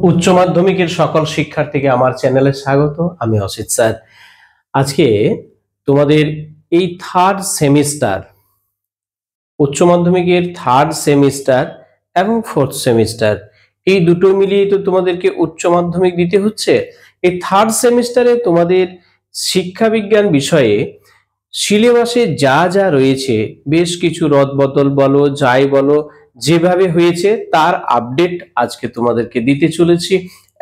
উচ্চ মাধ্যমিকের সকল শিক্ষার্থীকে আমার চ্যানেলে স্বাগত। আমি অসিত স্যার। আজকে তোমাদের এই থার্ড সেমিস্টার, উচ্চ মাধ্যমিকের থার্ড সেমিস্টার এবং ফোর্থ সেমিস্টার, এই দুটো মিলিয়ে তো তোমাদেরকে উচ্চ মাধ্যমিক দিতে হচ্ছে। এই থার্ড সেমিস্টারে তোমাদের শিক্ষা বিজ্ঞান বিষয়ে সিলেবাসে যা যা রয়েছে, বেশ কিছু রদবদল বলো, যাই বলো, যেভাবে হয়েছে তার আপডেট আজকে তোমাদেরকে দিতে চলেছি।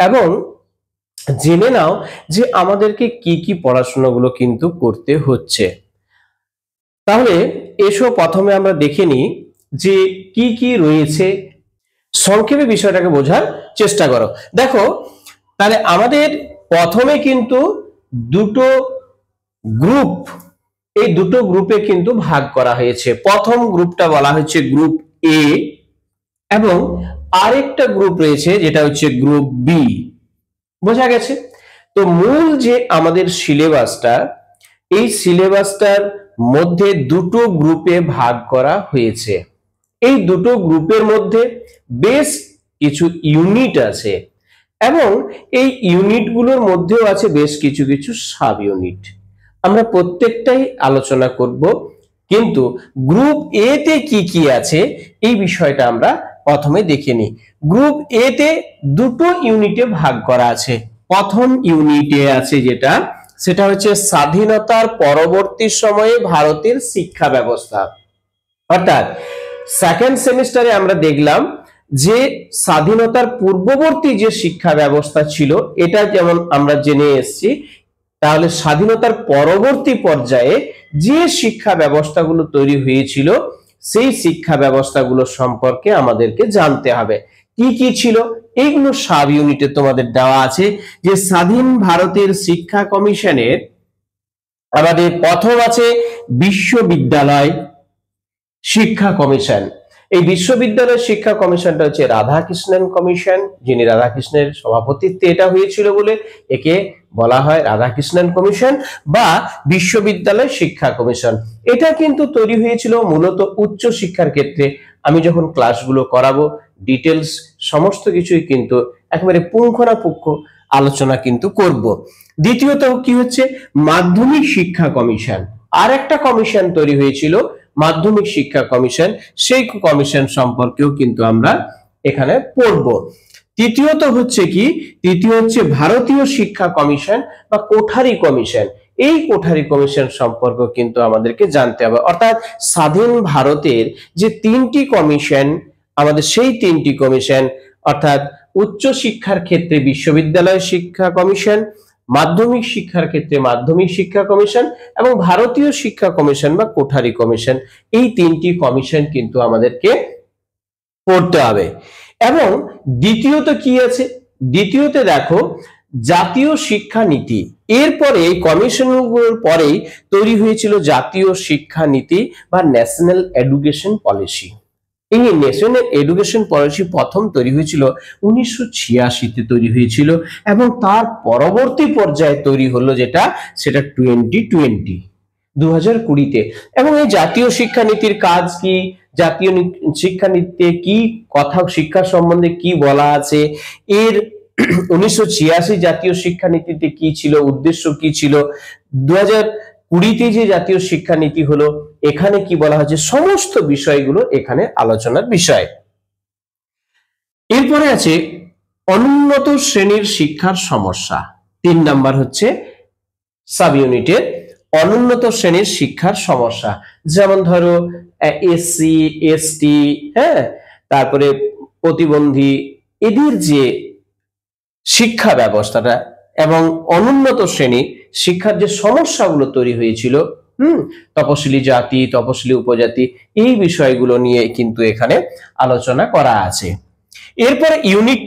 এবং জেনে নাও যে আমাদেরকে কি কি পড়াশোনাগুলো কিন্তু করতে হচ্ছে। তাহলে এসো প্রথমে আমরা দেখে নিই যে কি কি রয়েছে, সংক্ষেপে বিষয়টাকে বোঝার চেষ্টা করো। দেখো, তাহলে আমাদের প্রথমে কিন্তু দুটো গ্রুপ, এই দুটো গ্রুপে কিন্তু ভাগ করা হয়েছে। প্রথম গ্রুপটা বলা হচ্ছে গ্রুপ এ এবং আরেকটা গ্রুপ রয়েছে যেটা হচ্ছে গ্রুপ বি। বোঝা গেছে? তো মূল যে আমাদের সিলেবাসটা, এই সিলেবাসটার মধ্যে দুটো গ্রুপে ভাগ করা হয়েছে। এই দুটো গ্রুপের মধ্যে বেশ কিছু ইউনিট আছে এবং এই ইউনিটগুলোর মধ্যেও আছে বেশ কিছু কিছু সাব ইউনিট। আমরা প্রত্যেকটাই আলোচনা করব, কিন্তু গ্রুপ এ তে কি কি আছে এই বিষয়টা আমরা প্রথমে দেখে নিই। গ্রুপ এ তে দুটো ইউনিটে ভাগ করা আছে। প্রথম ইউনিটে আছে সেটা হচ্ছে স্বাধীনতার পরবর্তী সময়ে ভারতের শিক্ষা ব্যবস্থা। অর্থাৎ সেকেন্ড সেমিস্টারে আমরা দেখলাম যে স্বাধীনতার পূর্ববর্তী যে শিক্ষা ব্যবস্থা ছিল এটা যেমন আমরা জেনে এসেছি, তাহলে স্বাধীনতার পরবর্তী পর্যায়ে যে শিক্ষা ব্যবস্থাগুলো তৈরি হয়েছিল সেই শিক্ষা ব্যবস্থাগুলো সম্পর্কে আমাদেরকে জানতে হবে। কি কি ছিল এইগুলো সাব ইউনিটে তোমাদের দেওয়া আছে। যে স্বাধীন ভারতের শিক্ষা কমিশনের আমাদের প্রথম আছে বিশ্ববিদ্যালয় শিক্ষা কমিশন। এই বিশ্ববিদ্যালয় শিক্ষা কমিশনটা হচ্ছে রাধাকৃষ্ণন কমিশন, যিনি রাধাকৃষ্ণের সভাপতিত্বে এটা হয়েছিল বলে একে বলা হয় রাধাকৃষ্ণন কমিশন বা বিশ্ববিদ্যালয় শিক্ষা কমিশন। এটা কিন্তু তৈরি হয়েছিল মূলত উচ্চ শিক্ষার ক্ষেত্রে। আমি যখন ক্লাসগুলো করাবো ডিটেলস সমস্ত কিছুই কিন্তু একেবারে পুঙ্খানুপুঙ্খ আলোচনা কিন্তু করব। দ্বিতীয়ত কি হচ্ছে মাধ্যমিক শিক্ষা কমিশন, আর একটা কমিশন তৈরি হয়েছিল মাধ্যমিক শিক্ষা কমিশন, সেই কমিশন সম্পর্কেও কিন্তু আমরা এখানে পড়ব। তৃতীয়ত হচ্ছে ভারতীয় শিক্ষা কমিশন বা কোঠারি কমিশন। এই কোঠারি কমিশন সম্পর্কে কিন্তু আমাদেরকে জানতে হবে। অর্থাৎ স্বাধীন ভারতের যে তিনটি কমিশন, আমাদের সেই তিনটি কমিশন, অর্থাৎ উচ্চ শিক্ষার ক্ষেত্রে বিশ্ববিদ্যালয় শিক্ষা কমিশন, মাধ্যমিক শিক্ষার ক্ষেত্রে মাধ্যমিক শিক্ষা কমিশন এবং ভারতীয় শিক্ষা কমিশন বা কোঠারি কমিশন, এই তিনটি কমিশন কিন্তু আমাদেরকে পড়তে হবে। এবং দ্বিতীয়ত কি আছে, দ্বিতীয়তে দেখো জাতীয় শিক্ষা নীতি। এরপরে এই কমিশনগুলোর পরেই তৈরি হয়েছিল জাতীয় শিক্ষা নীতি বা ন্যাশনাল এডুকেশন পলিসি। এই ন্যাশনাল এডুকেশন পলিসি প্রথম তৈরি হয়েছিল 1986-তে তৈরি হয়েছিল এবং তার পরবর্তী পর্যায়ে তৈরি হলো সেটা 2020-তে। এবং এই জাতীয় শিক্ষানীতির কাজ কি, জাতীয় শিক্ষানীতিতে কি কথা, শিক্ষা সম্বন্ধে কি বলা আছে, এর 1986 জাতীয় শিক্ষানীতিতে কি ছিল, উদ্দেশ্য কি ছিল, 2020-তে যে জাতীয় শিক্ষানীতি হলো এখানে কি বলা হয়েছে, সমস্ত বিষয়গুলো এখানে আলোচনার বিষয়। এরপরে আছে অনুন্নত শ্রেণীর শিক্ষার সমস্যা। 3 নাম্বার হচ্ছে সাব ইউনিটের অনুন্নত শ্রেণীর শিক্ষার সমস্যা। যেমন ধরো এসসি এসটি, তারপরে প্রতিবন্ধী, এদের যে শিক্ষা ব্যবস্থাটা এবং অনুন্নত শ্রেণী শিক্ষার যে সমস্যাগুলো তৈরি হয়েছিল, তপশিলি জাতি, তপশিলি উপজাতি, এই বিষয়গুলো নিয়ে কিন্তু এখানে আলোচনা করা আছে। এরপরে ইউনিট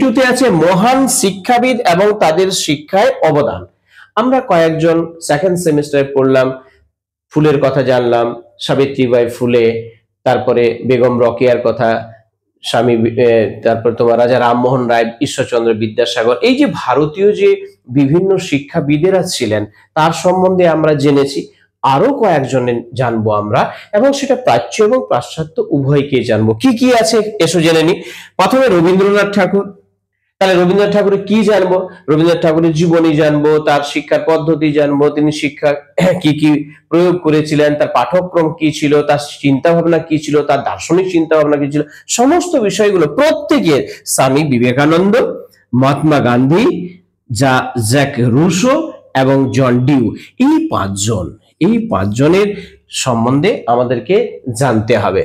2তে আছে মহান শিক্ষাবিদ এবং তাদের শিক্ষায় অবদান। আমরা কয়েকজন সেকেন্ড সেমিস্টারে পড়লাম, ফুলের কথা জানলাম, সাবিত্রীবাই ফুলে, তারপরে বেগম রোকেয়ার কথা, স্বামী, তারপর তোমার রাজা রামমোহন রায়, ঈশ্বরচন্দ্র বিদ্যাসাগর, এই যে ভারতীয় যে বিভিন্ন শিক্ষাবিদেরা ছিলেন তার সম্বন্ধে আমরা জেনেছি। আরো কয়েকজনের জানবো আমরা, এবং সেটা প্রাচ্য এবং পাশ্চাত্য উভয়কে জানবো। কি কি আছে এসো জেনে নি। প্রথমে রবীন্দ্রনাথ ঠাকুর। তাহলে রবীন্দ্রনাথ ঠাকুরের কি জানবো? রবীন্দ্রনাথ ঠাকুরের জীবনী জানবো, তার শিক্ষার পদ্ধতি জানবো, তিনি শিক্ষা কি কি প্রয়োগ করেছিলেন, তার পাঠ্যক্রম কি ছিল, তার চিন্তা ভাবনা কি ছিল, তার দার্শনিক চিন্তা ভাবনা কি ছিল, সমস্ত বিষয়গুলো প্রত্যেকের, স্বামী বিবেকানন্দ, মহাত্মা গান্ধী, জ্যাক রুসো এবং জন ডিউ, এই পাঁচজনের সম্বন্ধে আমাদেরকে জানতে হবে।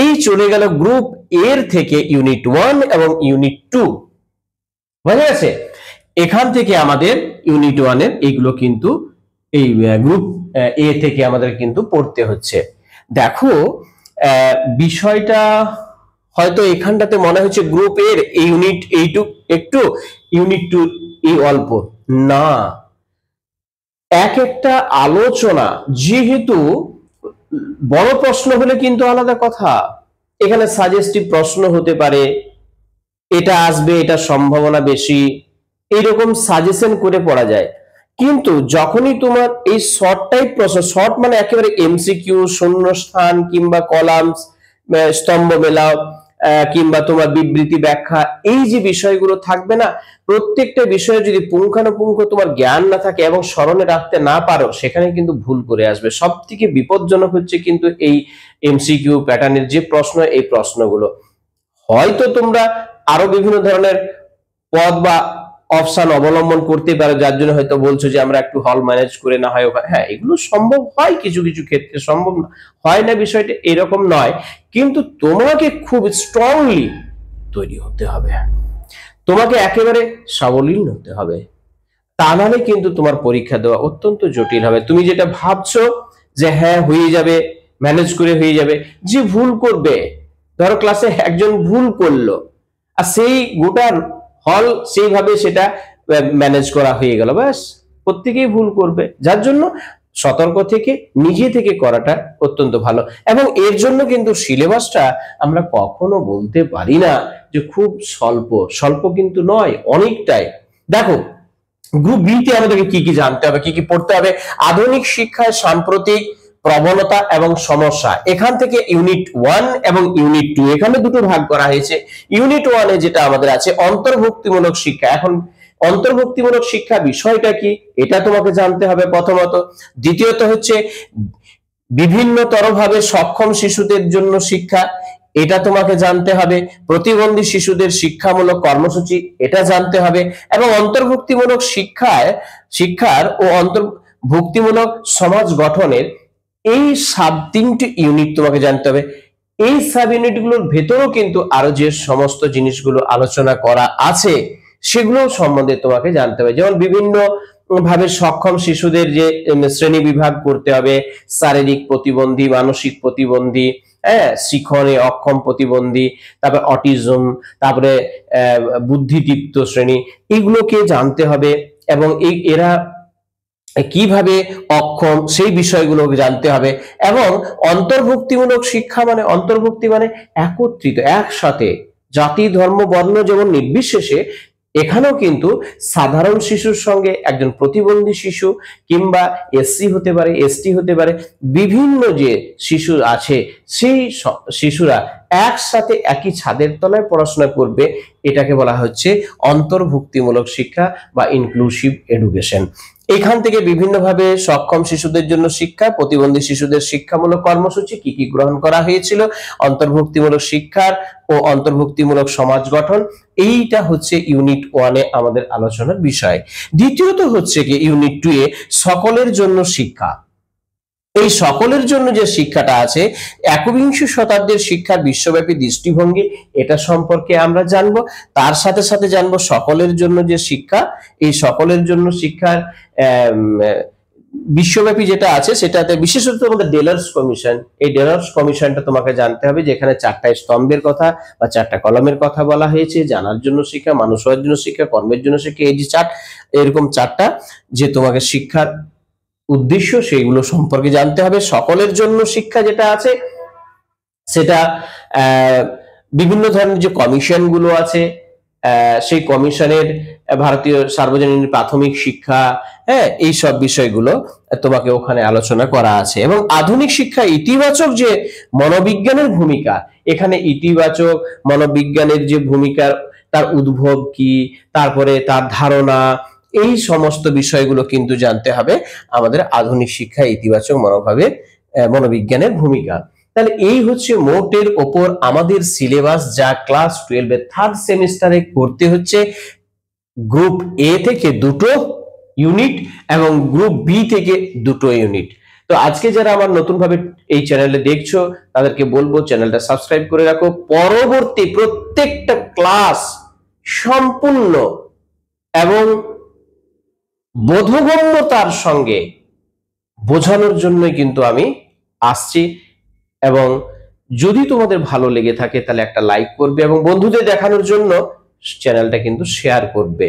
এই চলে গেল গ্রুপ এর থেকে ইউনিট 1 এবং ইউনিট 2, বুঝা গেছে? এখান থেকে আমাদের ইউনিট 1 এর এগুলো কিন্তু এই গ্রুপ এ থেকে আমাদের কিন্তু পড়তে হচ্ছে। দেখো বিষয়টা হয়তো এখানটাতে মনে হচ্ছে গ্রুপ এর ইউনিট এইটুক একটু, ইউনিট 2 এই অল্প না। এক একটা আলোচনা, যেহেতু বড় প্রশ্ন হলে কিন্তু আলাদা কথা, এখানে সাজেস্টিভ প্রশ্ন হতে পারে, এটা আসবে, এটা সম্ভাবনা বেশি, এইরকম সাজেশন করে পড়া যায়। কিন্তু যখনই তোমার এই শর্ট টাইপ প্রশ্ন, শর্ট মানে একেবারে এমসিকিউ, শূন্যস্থান কিংবা কলামস, স্তম্ভ মেলাও, কিংবা তোমার বিবৃতি ব্যাখ্যা, এই যে বিষয়গুলো থাকবে না, প্রত্যেকটা বিষয়ে যদি পুঙ্খানুপুঙ্খ তোমার জ্ঞান না থাকে এবং স্মরণে রাখতে না পারো, সেখানে কিন্তু ভুল করে আসবে। সব থেকে বিপজ্জনক হচ্ছে কিন্তু এই এমসিকিউ প্যাটার্নের যে প্রশ্ন, এই প্রশ্নগুলো হয়তো তোমরা আরো বিভিন্ন ধরনের পদ বা অপশন অবলম্বন করতে পারো, যার জন্য হয়তো বলছো যে আমরা একটু হল ম্যানেজ করে না হয়, হ্যাঁ এগুলো সম্ভব হয়, কিছু কিছু ক্ষেত্রে সম্ভব হয় না, বিষয়টা এরকম নয়। কিন্তু তোমাকে খুব স্ট্রংলি তৈরি হতে হবে, তোমাকে একেবারে সাবলীল হতে হবে, তা নাহলে কিন্তু তোমার পরীক্ষা দেওয়া অত্যন্ত জটিল হবে। তুমি যেটা ভাবছো যে হ্যাঁ হয়ে যাবে, ম্যানেজ করে হয়ে যাবে, যে ভুল করবে, ধরো ক্লাসে একজন ভুল করলো আর সেই গোটা হল সেইভাবে সেটা ম্যানেজ করা হয়ে গেল, ব্যাস প্রত্যেকেই ভুল করবে। যার জন্য সতর্ক থেকে নিজে থেকে করাটা অত্যন্ত ভালো। এবং এর জন্য কিন্তু সিলেবাসটা আমরা কখনো বলতে পারি না যে খুব স্বল্প, স্বল্প কিন্তু নয়, অনেকটাই। দেখো গ্রুপ বি তে আমাদেরকে কি কি জানতে হবে, কি কি পড়তে হবে। আধুনিক শিক্ষায় সাম্প্রতিক প্রবণতা এবং সমস্যা, এখান থেকে ইউনিট 1 এবং ইউনিট 2 এখানে দুটো ভাগ করা হয়েছে। ইউনিট 1 এ যেটা আমাদের আছে অন্তর্ভুক্তিমূলক শিক্ষা। এখন অন্তর্ভুক্তিমূলক শিক্ষা বিষয়টা কি, এটা তোমাকে জানতে হবে প্রথমত। দ্বিতীয়ত হচ্ছে বিভিন্নতরভাবে সক্ষম শিশুদের জন্য শিক্ষা, এটা তোমাকে জানতে হবে। প্রতিবন্ধী শিশুদের শিক্ষামূলক কর্মসূচি, এটা জানতে হবে। এবং অন্তর্ভুক্তিমূলক শিক্ষার ও অন্তর্ভুক্তিমূলক সমাজ গঠনের এই তিনটি ইউনিট তোমাকে জানতে হবে। এই সাব ইউনিটগুলোর ভেতরেও কিন্তু আরো যে সমস্ত জিনিসগুলো আলোচনা করা আছে সেগুলো সম্বন্ধে তোমাকে জানতে হবে। যেমন বিভিন্ন ভাবে সক্ষম শিশুদের যে শ্রেণী বিভাগ করতে হবে, শারীরিক প্রতিবন্ধী, মানসিক প্রতিবন্ধী, হ্যাঁ শিখনে অক্ষম প্রতিবন্ধী, তারপরে অটিজম, তারপরে বুদ্ধিদীপ্ত শ্রেণী, এগুলোকে জানতে হবে। এবং এরা কিভাবে অক্ষম সেই বিষয়গুলো জানতে হবে। এবং অন্তর্ভুক্তিমূলক শিক্ষা মানে, অন্তর্ভুক্তি মানে একত্রিত, একসাথে, জাতি ধর্ম বর্ণ যেমন নির্বিশেষে এখানেও কিন্তু সাধারণ শিশুর সঙ্গে একজন প্রতিবন্ধী শিশু কিংবা এসসি হতে পারে, এসটি হতে পারে, বিভিন্ন যে শিশু আছে সেই শিশুরা একসাথে একই ছাদের তলায় পড়াশোনা করবে, এটাকে বলা হচ্ছে অন্তর্ভুক্তিমূলক শিক্ষা বা ইনক্লুসিভ এডুকেশন। এখান থেকে বিভিন্নভাবে সক্ষম শিশুদের জন্য শিক্ষা, প্রতিবন্ধী শিশুদের শিক্ষামূলক কর্মসূচি কি কি গ্রহণ করা হয়েছিল, অন্তর্ভুক্তিমূলক শিক্ষার ও অন্তর্ভুক্তিমূলক সমাজ গঠন, এইটা হচ্ছে ইউনিট 1 এ আমাদের আলোচনার বিষয়। দ্বিতীয়ত হচ্ছে কি ইউনিট 2 এ সকলের জন্য শিক্ষা। এই সকলের জন্য যে শিক্ষাটা আছে, একবিংশ শতাব্দীর শিক্ষার বিশ্বব্যাপী দৃষ্টিভঙ্গি, এটা সম্পর্কে আমরা জানবো। তার সাথে সাথে জানবো সকলের জন্য যে শিক্ষা, এই সকলের জন্য শিক্ষার বিশ্বব্যাপী যেটা আছে সেটাতে বিশেষত আমাদের ডেলার্স কমিশন, এই ডেলার্স কমিশনটা তোমাকে জানতে হবে, যেখানে 4টা স্তম্ভের কথা বা 4টা কলমের কথা বলা হয়েছে। জানার জন্য শিক্ষা, মানুষ হওয়ার জন্য শিক্ষা, কর্মের জন্য শিক্ষা, এই যে এরকম 4টা যে তোমাকে শিক্ষার উদ্দেশ্য সেইগুলো সম্পর্কে জানতে হবে। সকলের জন্য শিক্ষা যেটা আছে সেটা বিভিন্ন ধরনের যে কমিশন গুলো আছে, সেই কমিশনের ভারতীয় সার্বজনীন প্রাথমিক শিক্ষা, হ্যাঁ, এই সব বিষয়গুলো তোমাকে ওখানে আলোচনা করা আছে। এবং আধুনিক শিক্ষা ইতিবাচক যে মনোবিজ্ঞানের ভূমিকা, এখানে ইতিবাচক মনোবিজ্ঞানের যে ভূমিকা, তার উদ্ভব কি, তারপরে তার ধারণা, এই সমস্ত বিষয়গুলো কিন্তু জানতে হবে আমাদের আধুনিক শিক্ষায় ইতিবাচক মনোবিজ্ঞানের ভূমিকা। তাহলে এই হচ্ছে মোটের ওপর আমাদের সিলেবাস, যা ক্লাস 12 এর থার্ড সেমিস্টারে করতে হচ্ছে। গ্রুপ এ থেকে 2টো ইউনিট এবং গ্রুপ বি থেকে 2টো ইউনিট। তো আজকে যারা আমার নতুন ভাবে এই চ্যানেলে দেখছো, তাদেরকে বলবো চ্যানেলটা সাবস্ক্রাইব করে রাখো। পরবর্তী প্রত্যেকটা ক্লাস সম্পূর্ণ এবং বোধগম্যতার সঙ্গে বোঝানোর জন্যই কিন্তু আমি আসছি। এবং যদি তোমাদের ভালো লেগে থাকে তাহলে একটা লাইক করবে এবং বন্ধুদের দেখানোর জন্য চ্যানেলটা কিন্তু শেয়ার করবে।